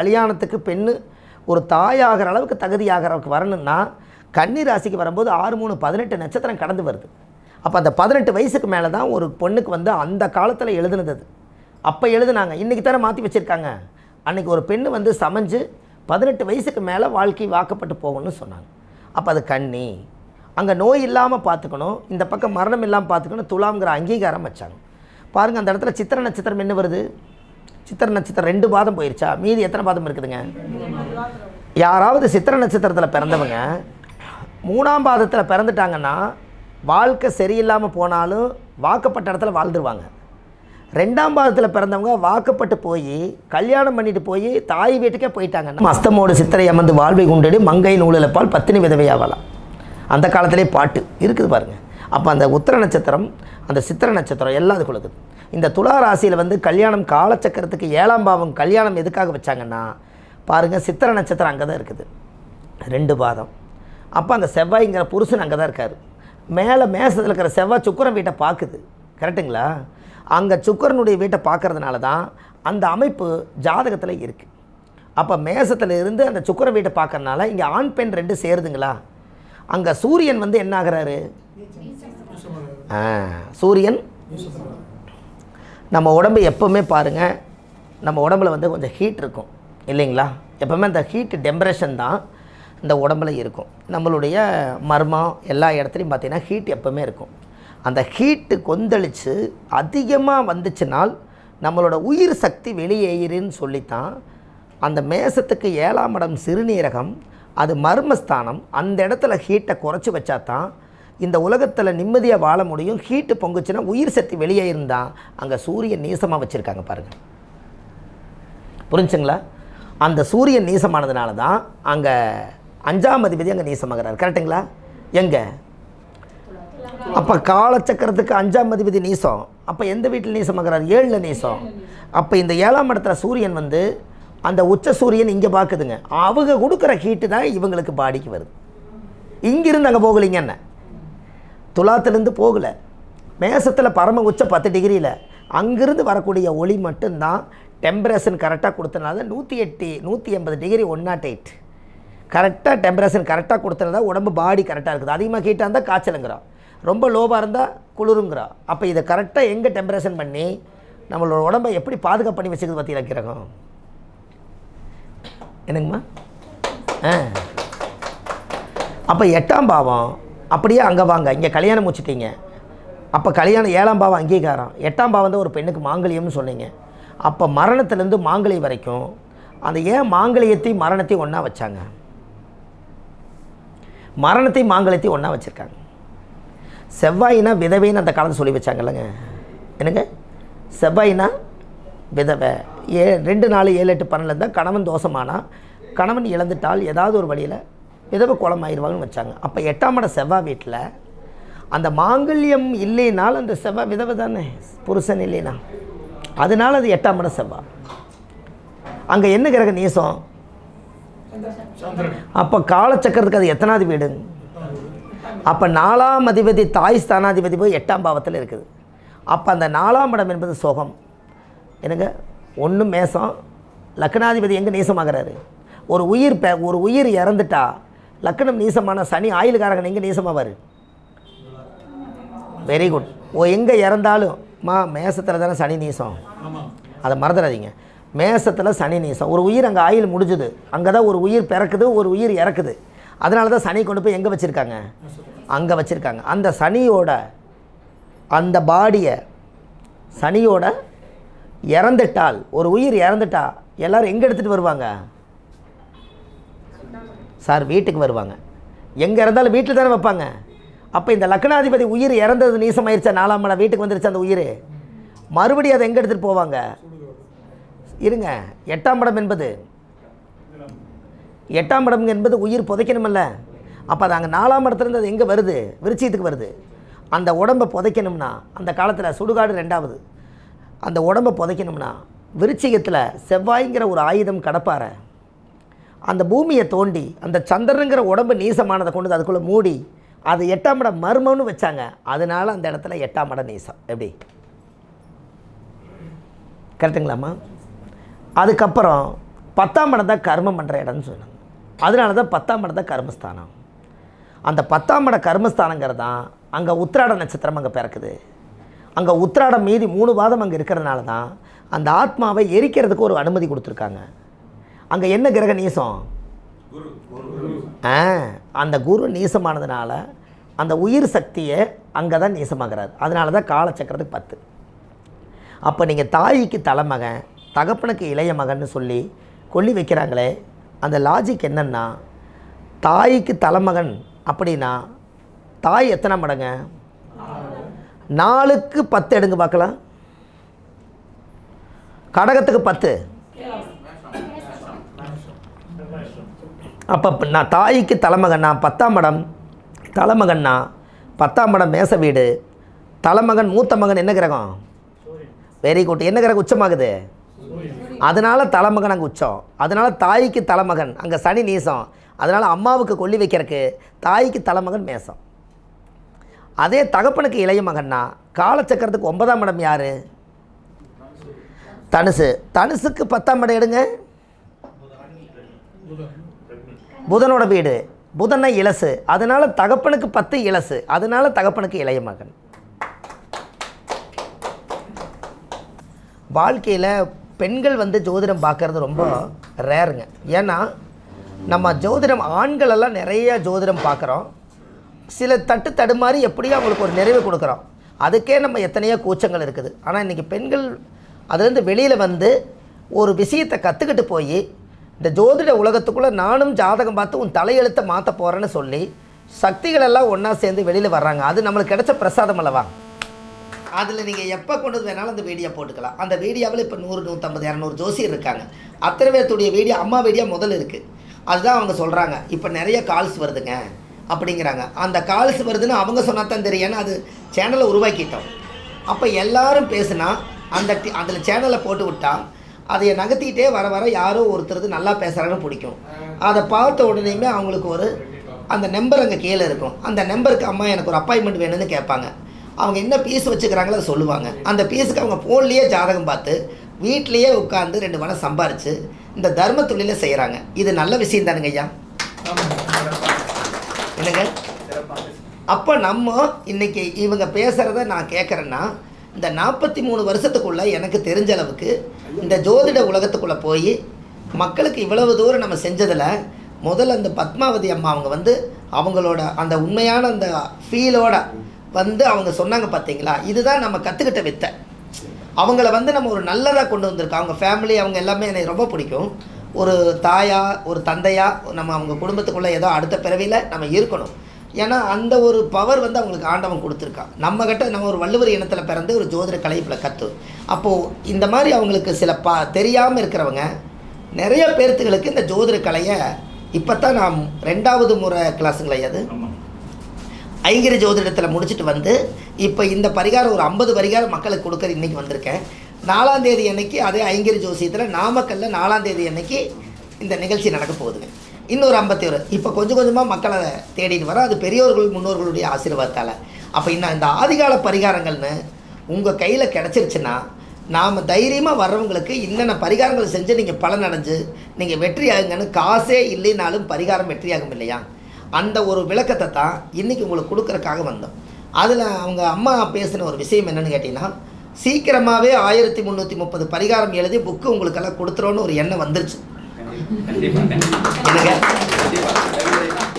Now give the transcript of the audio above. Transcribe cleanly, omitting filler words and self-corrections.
கல்யாணத்துக்கு பெண்ணு ஒரு தாயாகிற அளவுக்கு தகுதியாகிறவுக்கு வரணும்னா கன்னி ராசிக்கு வரும்போது 6-3-18 நட்சத்திரம் கடந்து வருது. அப்போ அந்த 18 வயசுக்கு மேலே தான் ஒரு பொண்ணுக்கு வந்து அந்த காலத்தில் எழுதுனது. அது அப்போ எழுதுனாங்க, இன்றைக்கி தானே மாற்றி வச்சுருக்காங்க. அன்றைக்கி ஒரு பெண்ணு வந்து சமைஞ்சு 18 வயசுக்கு மேலே வாழ்க்கை வாக்கப்பட்டு போகணும்னு சொன்னாங்க. அப்போ அது கன்னி, அங்கே நோய் இல்லாமல் பார்த்துக்கணும், இந்த பக்கம் மரணம் இல்லாமல் பார்த்துக்கணும், துலாம்ங்கிற அங்கீகாரம் வச்சாங்க. பாருங்கள், அந்த இடத்துல சித்திரை நட்சத்திரம் என்ன வருது? சித்திரை நட்சத்திரம் 2 பாதம் போயிடுச்சா, மீதி எத்தனை பாதம் இருக்குதுங்க? யாராவது சித்திரை நட்சத்திரத்தில் பிறந்தவங்க 3ஆம் பாதத்தில் பிறந்துட்டாங்கன்னா வாழ்க்கை சரியில்லாமல் போனாலும் வாக்கப்பட்ட இடத்துல வாழ்ந்துருவாங்க. 2ஆம் பாதத்தில் பிறந்தவங்க வாக்கப்பட்டு போய் கல்யாணம் பண்ணிட்டு போய் தாய் வீட்டுக்கே போயிட்டாங்கன்னா அஸ்தமோடு சித்திரை அமர்ந்து வாழ்வை கொண்டு மங்கை நூலிழப்பால் பத்தினி விதவையாகலாம். அந்த காலத்திலே பாட்டு இருக்குது பாருங்கள். அப்போ அந்த உத்திர நட்சத்திரம், அந்த சித்திரை நட்சத்திரம் எல்லாம் அது கொடுக்குது. இந்த துலா ராசியில் வந்து கல்யாணம் காலச்சக்கரத்துக்கு 7ஆம் பாவம் கல்யாணம் எதுக்காக வச்சாங்கன்னா பாருங்கள், சித்திரை நட்சத்திரம் அங்கே தான் இருக்குது 2 பாதம். அப்போ அங்கே செவ்வாய்ங்கிற புருஷன் அங்கே தான் இருக்கார். மேலே மேசத்தில் இருக்கிற செவ்வாய் சுக்கிரன் வீட்டை பார்க்குது, கரெக்டுங்களா? அங்கே சுக்கிரனுடைய வீட்டை பார்க்கறதுனால தான் அந்த அமைப்பு ஜாதகத்தில் இருக்குது. அப்போ மேசத்தில் இருந்து அந்த சுக்கிரன் வீட்டை பார்க்கறதுனால இங்கே ஆண் பெண் 2 சேருதுங்களா. அங்கே சூரியன் வந்து என்ன ஆகிறாரு? சூரியன் நம்ம உடம்பு எப்போவுமே பாருங்கள், நம்ம உடம்புல வந்து கொஞ்சம் ஹீட் இருக்கும் இல்லைங்களா? எப்போவுமே அந்த ஹீட் டெம்பரேஷன் தான் இந்த உடம்புல இருக்கும். நம்மளுடைய மர்மம் எல்லா இடத்துலையும் பார்த்திங்கன்னா ஹீட் எப்போவுமே இருக்கும். அந்த ஹீட்டு கொந்தளித்து அதிகமாக வந்துச்சுனால் நம்மளோட உயிர் சக்தி வெளியேறின்னு சொல்லித்தான் அந்த மேசத்துக்கு 7ஆம் இடம் சிறுநீரகம், அது மர்மஸ்தானம். அந்த இடத்துல ஹீட்டை குறைச்சி வச்சா தான் இந்த உலகத்தில் நிம்மதியாக வாழ முடியும். ஹீட்டு பொங்குச்சுன்னா உயிர் சக்தி வெளியே இருந்தால் அங்கே சூரியன் நீசமாக வச்சுருக்காங்க பாருங்கள், புரிஞ்சுங்களா? அந்த சூரியன் நீசமானதுனால தான் அங்கே 5ஆம் அதிபதி அங்கே நீசமாகிறார், கரெக்டுங்களா? எங்கே? அப்போ காலச்சக்கரத்துக்கு 5ஆம் அதிபதி நீசம். அப்போ எந்த வீட்டில் நீசமாகிறார்? 7ல் நீசம். அப்போ இந்த 7ஆம் இடத்துல சூரியன் வந்து அந்த உச்ச சூரியன் இங்கே பார்க்குதுங்க. அவங்க கொடுக்குற ஹீட்டு தான் இவங்களுக்கு பாடிக்கு வருது. இங்கிருந்து அங்கே போகலிங்க, என்ன துலாத்திலேருந்து போகலை, மேசத்தில் பரம உச்ச 10 டிகிரியில் அங்கிருந்து வரக்கூடிய ஒளி மட்டும்தான் டெம்பரேச்சர் கரெக்டாக கொடுத்தனால 180 டிகிரி 108 கரெக்டாக டெம்பரேச்சர் கரெக்டாக கொடுத்தனால உடம்பு பாடி கரெக்டாக இருக்குது. அதிகமாக ஹீட்டாக இருந்தால் காய்ச்சலுங்கிறோம், ரொம்ப லோவாக இருந்தால் குளிருங்கிறோம். அப்போ இதை கரெக்டாக எங்கே டெம்பரேச்சர் பண்ணி நம்மளோட உடம்பை எப்படி பாதுகாப்பு பண்ணி வச்சுக்கிறது பற்றி வைக்கிறோம் என்னங்கம்மா? அப்போ 8ஆம் பாவம் அப்படியே அங்கே வாங்க, இங்கே கல்யாணம் முடிச்சிட்டிங்க. அப்போ கல்யாணம் 7ஆம் பாவம் அங்கீகாரம், 8ஆம் பாவம் தான் ஒரு பெண்ணுக்கு மாங்கல்யம்னு சொன்னீங்க. அப்போ மரணத்துலேருந்து மாங்கல்யம் வரைக்கும் அந்த ஏன் மாங்கல்யத்தையும் மரணத்தையும் ஒன்றா வச்சாங்க? மரணத்தையும் மாங்கல்யத்தையும் ஒன்றா வச்சுருக்காங்க. செவ்வாயினா விதவைன்னு அந்த காலத்தில் சொல்லி வச்சாங்கல்லங்க, என்னங்க? செவ்வாயினா விதவை. 2 4 7 8 12 தான் கணவன் தோஷமானா, கணவன் இழந்துட்டால் ஏதாவது ஒரு வழியில் விதவை கோலம் ஆயிடுவாங்கன்னு வச்சாங்க. அப்போ 8ஆம் இடம் செவ்வாய் வீட்டில் அந்த மாங்கல்யம் இல்லைனால் அந்த செவ்வாய் விதவை தானே, புருஷன் இல்லைனா, அதனால் அது 8ஆம் இடம் செவ்வாய். அங்கே என்ன கிரக நீசம்? அப்போ காலச்சக்கரத்துக்கு அது எத்தனாவது வீடு? அப்போ 4ஆம் அதிபதி தாய் ஸ்தானாதிபதி போய் 8ஆம் பாவத்தில் இருக்குது. அப்போ அந்த 4ஆம் இடம் என்பது சுகம், என்னங்க? 1 மேசம், லக்னாதிபதி எங்கே நீசமாகிறாரு? ஒரு உயிர் இறந்துட்டா லக்னம் நீசமான சனி ஆயுள்காரகன் எங்கே நீசமாவார்? Very good. எங்கே இறந்தாலும் மேசத்தில் தானே சனி நீசம், அதை மறந்துடாதீங்க. மேசத்தில் சனி நீசம். ஒரு உயிர் அங்கே ஆயுள் முடிஞ்சுது, அங்கே தான் ஒரு உயிர் பிறக்குது, ஒரு உயிர் இறக்குது. அதனால தான் சனி கொண்டு போய் எங்கே வச்சுருக்காங்க? அங்கே வச்சுருக்காங்க. அந்த சனியோட அந்த பாடியை சனியோட இறந்துட்டால், ஒரு உயிர் இறந்துட்டா எல்லோரும் எங்கே எடுத்துகிட்டு வருவாங்க சார்? வீட்டுக்கு வருவாங்க. எங்கே இருந்தாலும் வீட்டில் தானே வைப்பாங்க. அப்போ இந்த லக்னாதிபதி உயிர் இறந்தது நீசமாயிருச்சா, 4ஆம் இடம் வீட்டுக்கு வந்துருச்சு அந்த உயிர், மறுபடியும் அதை எங்கே எடுத்துகிட்டு போவாங்க? இருங்க, 8ஆம் இடம் என்பது 8ஆம் இடம் என்பது உயிர் புதைக்கணுமல்ல. அப்போ அது அங்கே 4ஆம் இடத்துலேருந்து அது எங்கே வருது? விருச்சியத்துக்கு வருது. அந்த உடம்பை புதைக்கணும்னா அந்த காலத்தில் சுடுகாடு 2வது. அந்த உடம்பை புதைக்கணும்னா விருச்சிகத்தில் செவ்வாய்ங்கிற ஒரு ஆயுதம் கடப்பார அந்த பூமியை தோண்டி அந்த சந்திரனுங்கிற உடம்பு நீசமானதை கொண்டு அதுக்குள்ளே மூடி அது 8ஆம் இடம் மர்மம்னு வச்சாங்க. அதனால் அந்த இடத்துல 8ஆம் இடம் நீசம். எப்படி? கரெக்டுங்களாம்மா? அதுக்கப்புறம் 10ஆம் இடம் தான் கர்மம் பண்ணுற இடம்னு சொன்னாங்க. அதனால தான் 10ஆம் இடம் தான் கர்மஸ்தானம். அந்த 10ஆம் இடம் கர்மஸ்தானங்கிறது தான் அங்கே உத்திராட நட்சத்திரம் அங்கே பிறக்குது. அங்கே உத்திராடம் மீதி 3 பாதம் அங்கே இருக்கிறதுனால தான் அந்த ஆத்மாவை எரிக்கிறதுக்கு ஒரு அனுமதி கொடுத்துருக்காங்க. அங்கே என்ன கிரக நீசம்? அந்த குரு நீசமானதுனால அந்த உயிர் சக்தியை அங்கே தான் நீசமாகிறார். அதனால தான் காலச்சக்கரத்துக்கு 10. அப்போ நீங்கள் தாய்க்கு தலைமகன் தகப்பனுக்கு இளைய மகன்னு சொல்லி கொல்லி வைக்கிறாங்களே, அந்த லாஜிக் என்னென்னா, தாய்க்கு தலைமகன் அப்படின்னா தாய் எத்தனை மடங்க? 4க்கு 10 எடுங்க பார்க்கலாம். கடகத்துக்கு 10. அப்போ நான் தாய்க்கு தலைமகன்னா 10ஆம் இடம் தலைமகன்னா 10ஆம் இடம் மேச வீடு. தலைமகன் மூத்த மகன் என்ன கிரகம்? Very good. என்ன கிரகம் உச்சமாகுது? அதனால் தலைமகன் அங்கே உச்சம். அதனால் தாய்க்கு தலைமகன் அங்கே சனி நீசம். அதனால் அம்மாவுக்கு கொல்லி வைக்கிறதுக்கு தாய்க்கு தலைமகன் மேசம். அதே தகப்பனுக்கு இளைய மகன்னா காலச்சக்கரத்துக்கு 9ஆம் இடம் யார்? தனுசு. தனுசுக்கு 10ஆம் இடம் எடுங்க. புதனோட வீடு. புதனை இலசு. அதனால் தகப்பனுக்கு 10 இலசு. அதனால் தகப்பனுக்கு இளைய மகன். வாழ்க்கையில் பெண்கள் ஜோதிடம் பார்க்குறது ரொம்ப ரேருங்க. ஏன்னா நம்ம ஜோதிடம் ஆண்களெல்லாம் நிறைய ஜோதிடம் பார்க்குறோம். சில தடுமாறி எப்படியும் அவங்களுக்கு ஒரு நிறைவு கொடுக்குறோம். அதுக்கே நம்ம எத்தனையோ கூச்சங்கள் இருக்குது. ஆனால் இன்றைக்கி பெண்கள் அதுலேருந்து வெளியில் ஒரு விஷயத்தை கற்றுக்கிட்டு போய் இந்த ஜோதிட உலகத்துக்குள்ளே நானும் ஜாதகம் பார்த்து உன் தலையெழுத்தை மாற்ற போகிறேன்னு சொல்லி சக்திகளெல்லாம் ஒன்றா சேர்ந்து வெளியில் வர்றாங்க. அது நம்மளுக்கு கிடைச்ச பிரசாதம் அல்லவா? அதில் நீங்கள் எப்போ கொண்டு வேணாலும் அந்த வீடியோ போட்டுக்கலாம். அந்த வீடியோவில் இப்போ 100, 150, 200 ஜோசியர் இருக்காங்க. அத்தனை பேர்த்துடைய வீடியோ அம்மா வீடியோ முதல்ல இருக்குது. அதுதான் அவங்க சொல்கிறாங்க. இப்போ நிறைய கால்ஸ் வருதுங்க அப்படிங்கிறாங்க. அந்த கால்ஸ் வருதுன்னு அவங்க சொன்னால் தான் தெரியும். ஏன்னா அது சேனலை உருவாக்கிட்டோம். அப்போ எல்லோரும் பேசுனா அதில் சேனலை போட்டு விட்டால் அதை நகர்த்திக்கிட்டே வர வர யாரோ ஒருத்தருக்கு நல்லா பேசுகிறாங்கன்னு பிடிக்கும். அதை பார்த்த உடனேயுமே அவங்களுக்கு ஒரு அந்த நம்பர் அங்கே கீழே இருக்கும். அந்த நம்பருக்கு அம்மா எனக்கு ஒரு அப்பாயின்மெண்ட் வேணும்னு கேட்பாங்க. அவங்க என்ன பீஸ் வச்சுக்கிறாங்களோ அதை சொல்லுவாங்க. அந்த பீஸுக்கு அவங்க ஃபோன்லேயே ஜாதகம் பார்த்து வீட்லேயே உட்காந்து 2 பணம் சம்பாரித்து இந்த தர்ம தொழிலை செய்கிறாங்க. இது நல்ல விஷயம் தானுங்க ஐயா. என்னங்க? அப்போ நம்ம இன்றைக்கி இவங்க பேசுகிறத நான் கேட்குறேன்னா, இந்த 43 வருஷத்துக்குள்ளே எனக்கு தெரிஞ்ச அளவுக்கு இந்த ஜோதிட உலகத்துக்குள்ளே போய் மக்களுக்கு இவ்வளவு தூரம் நம்ம செஞ்சதில் முதல்ல அந்த பத்மாவதி அம்மா அவங்க அவங்களோட அந்த உண்மையான அந்த ஃபீலோட அவங்க சொன்னாங்க பார்த்தீங்களா, இதுதான் நம்ம கற்றுக்கிட்ட வித்தை. அவங்கள நம்ம ஒரு நல்லதாக கொண்டு வந்திருக்கோம். அவங்க ஃபேமிலி அவங்க எல்லாமே எனக்கு ரொம்ப பிடிக்கும். ஒரு தாயா ஒரு தந்தையா நம்ம அவங்க குடும்பத்துக்குள்ளே ஏதோ அடுத்த பிறவியில் நம்ம இருக்கணும். ஏன்னா அந்த ஒரு பவர் அவங்களுக்கு ஆண்டவன் கொடுத்துருக்கான். நம்ம ஒரு வள்ளுவர் இனத்தில் பிறந்து ஒரு ஜோதிட கலைப்பில் கற்று அப்போது இந்த மாதிரி அவங்களுக்கு சில தெரியாமல் இருக்கிறவங்க நிறைய பேர்த்துகளுக்கு இந்த ஜோதிட கலையை இப்போ தான் நான் 2வது முறை கிளாஸுங்களா அது ஐங்கிரி ஜோதிடத்தில் முடிச்சுட்டு இப்போ இந்த பரிகாரம் ஒரு 50 பரிகாரம் மக்களுக்கு கொடுக்குற இன்றைக்கி வந்திருக்கேன். 4ஆம் தேதி அன்னைக்கு அதே ஐங்கிரி ஜோசியத்தில் நாமக்கல்ல 4ஆம் தேதி அன்னைக்கு இந்த நிகழ்ச்சி நடக்க போகுதுங்க. இன்னொரு 51 இப்போ கொஞ்சம் கொஞ்சமாக மக்களை தேடிட்டு வர. அது பெரியோர்கள் முன்னோர்களுடைய ஆசீர்வாதத்தால். அப்போ இன்னும் இந்த ஆதிகால பரிகாரங்கள்னு உங்கள் கையில் கிடச்சிருச்சுன்னா நாம் தைரியமாக வர்றவங்களுக்கு இன்னென்ன பரிகாரங்கள் செஞ்சு நீங்கள் பலன் அடைஞ்சு நீங்கள் வெற்றி ஆகுங்கன்னு காசே இல்லைனாலும் பரிகாரம் வெற்றியாகும் இல்லையா? அந்த ஒரு விளக்கத்தை தான் இன்றைக்கி உங்களுக்கு கொடுக்குறக்காக வந்தோம். அதில் அவங்க அம்மா பேசின ஒரு விஷயம் என்னென்னு கேட்டிங்கன்னா, சீக்கிரமாகவே 1330 பரிகாரம் எழுதி புக்கு உங்களுக்கெல்லாம் கொடுத்துறோன்னு ஒரு எண்ணம் வந்துருச்சு. என்னங்க?